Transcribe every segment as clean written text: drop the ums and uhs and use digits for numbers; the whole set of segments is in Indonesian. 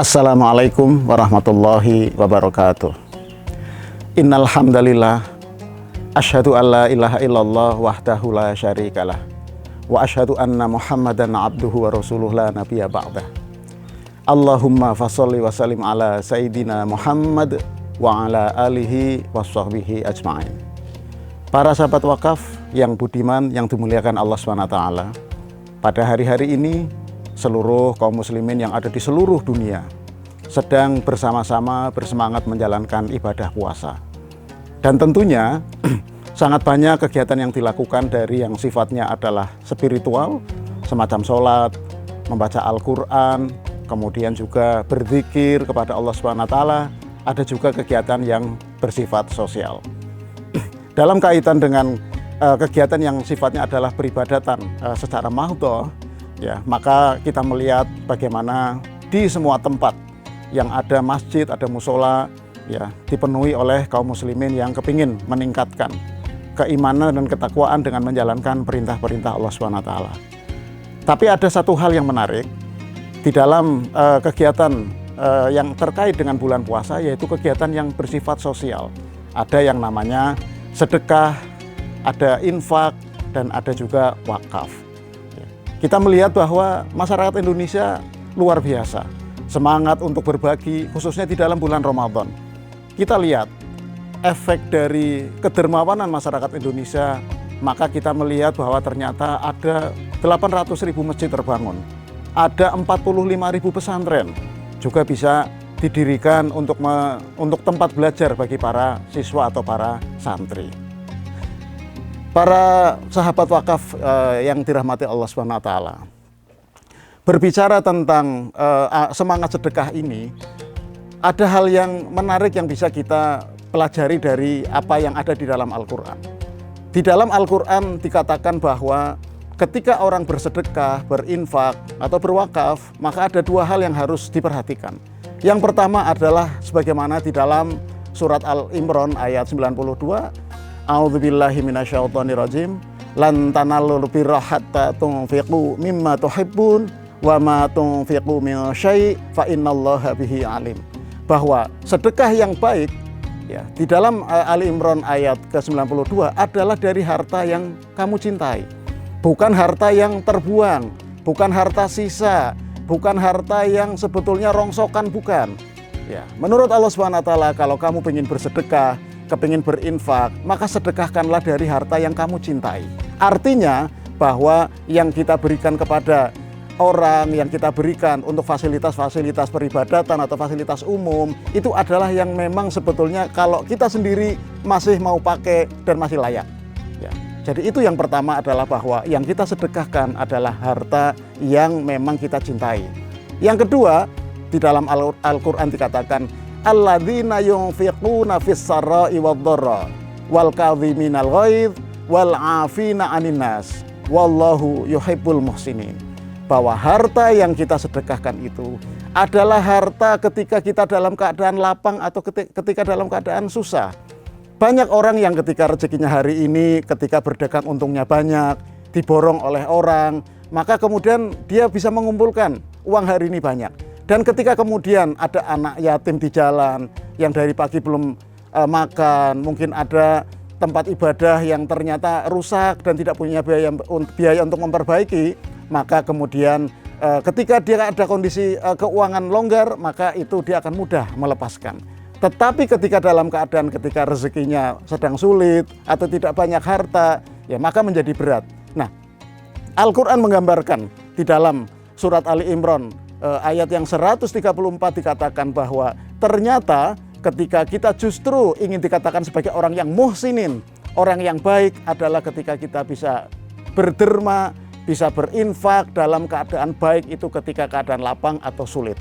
Assalamualaikum warahmatullahi wabarakatuh. Innal hamdalillah asyhadu an la ilaha illallah wahdahu la syarikalah wa asyhadu anna Muhammadan abduhu wa rasuluhu la nabiyya ba'dah. Allahumma fasholli wa sallim ala sayyidina Muhammad wa ala alihi washabbihi ajma'in. Para sahabat wakaf yang budiman yang dimuliakan Allah SWT, pada hari-hari ini seluruh kaum muslimin yang ada di seluruh dunia sedang bersama-sama bersemangat menjalankan ibadah puasa. Dan tentunya sangat banyak kegiatan yang dilakukan dari yang sifatnya adalah spiritual, semacam sholat, membaca Al-Quran, kemudian juga berzikir kepada Allah SWT. Ada juga kegiatan yang bersifat sosial. Dalam kaitan dengan kegiatan yang sifatnya adalah peribadatan secara mahdhah, ya, maka kita melihat bagaimana di semua tempat yang ada masjid, ada musola, ya, dipenuhi oleh kaum muslimin yang kepingin meningkatkan keimanan dan ketakwaan dengan menjalankan perintah-perintah Allah SWT. Tapi ada satu hal yang menarik di dalam kegiatan yang terkait dengan bulan puasa, yaitu kegiatan yang bersifat sosial. Ada yang namanya sedekah, ada infak, dan ada juga wakaf. Kita melihat bahwa masyarakat Indonesia luar biasa, semangat untuk berbagi, khususnya di dalam bulan Ramadan. Kita lihat efek dari kedermawanan masyarakat Indonesia, maka kita melihat bahwa ternyata ada 800.000 masjid terbangun, ada 45.000 pesantren juga bisa didirikan untuk tempat belajar bagi para siswa atau para santri. Para sahabat wakaf yang dirahmati Allah SWT, berbicara tentang semangat sedekah ini, ada hal yang menarik yang bisa kita pelajari dari apa yang ada di dalam Al-Quran. Di dalam Al-Quran dikatakan bahwa ketika orang bersedekah, berinfak, atau berwakaf, maka ada dua hal yang harus diperhatikan. Yang pertama adalah sebagaimana di dalam surat Al-Imran ayat 92, A'udzubillahi minasyaitonirrajim, lan tanallul birra hatta tunfiqu mimma tuhibbun wa ma tunfiqu min syai' fa innallaha bihi alim. Bahwa sedekah yang baik, ya, di dalam Ali Imran ayat ke-92 adalah dari harta yang kamu cintai. Bukan harta yang terbuang, bukan harta sisa, bukan harta yang sebetulnya rongsokan, bukan. Ya, menurut Allah SWT, kalau kamu ingin bersedekah, kepingin berinfak, maka sedekahkanlah dari harta yang kamu cintai. Artinya bahwa yang kita berikan kepada orang, yang kita berikan untuk fasilitas-fasilitas peribadatan atau fasilitas umum, itu adalah yang memang sebetulnya kalau kita sendiri masih mau pakai dan masih layak. Ya. Jadi itu yang pertama adalah bahwa yang kita sedekahkan adalah harta yang memang kita cintai. Yang kedua, di dalam Al-Quran dikatakan, alladzina yunfiquna fis-sarra'i wad-dharra wal kadhiminal ghaidz wal 'afina 'anil nas wallahu yuhibbul muhsinin. Bahwa harta yang kita sedekahkan itu adalah harta ketika kita dalam keadaan lapang atau ketika dalam keadaan susah. Banyak orang yang ketika rezekinya hari ini, ketika berdagang untungnya banyak, diborong oleh orang, maka kemudian dia bisa mengumpulkan uang hari ini banyak. Dan ketika kemudian ada anak yatim di jalan yang dari pagi belum makan, mungkin ada tempat ibadah yang ternyata rusak dan tidak punya biaya untuk memperbaiki, maka kemudian ketika dia ada kondisi keuangan longgar, maka itu dia akan mudah melepaskan. Tetapi ketika dalam keadaan ketika rezekinya sedang sulit atau tidak banyak harta, ya maka menjadi berat. Nah, Al-Quran menggambarkan di dalam surat Ali Imran ayat yang 134 dikatakan bahwa ternyata ketika kita justru ingin dikatakan sebagai orang yang muhsinin, orang yang baik adalah ketika kita bisa berderma, bisa berinfak dalam keadaan baik itu ketika keadaan lapang atau sulit.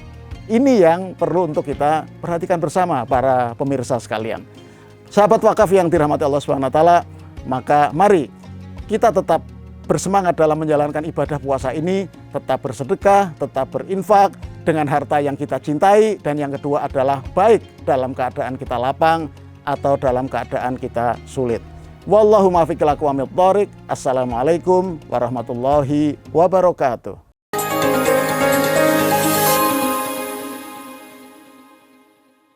Ini yang perlu untuk kita perhatikan bersama para pemirsa sekalian. Sahabat wakaf yang dirahmati Allah SWT, maka mari kita tetap bersemangat dalam menjalankan ibadah puasa ini, tetap bersedekah, tetap berinfak dengan harta yang kita cintai, dan yang kedua adalah baik dalam keadaan kita lapang atau dalam keadaan kita sulit. Wallahu muwaffiq ila aqwamit thoriq. Assalamualaikum warahmatullahi wabarakatuh.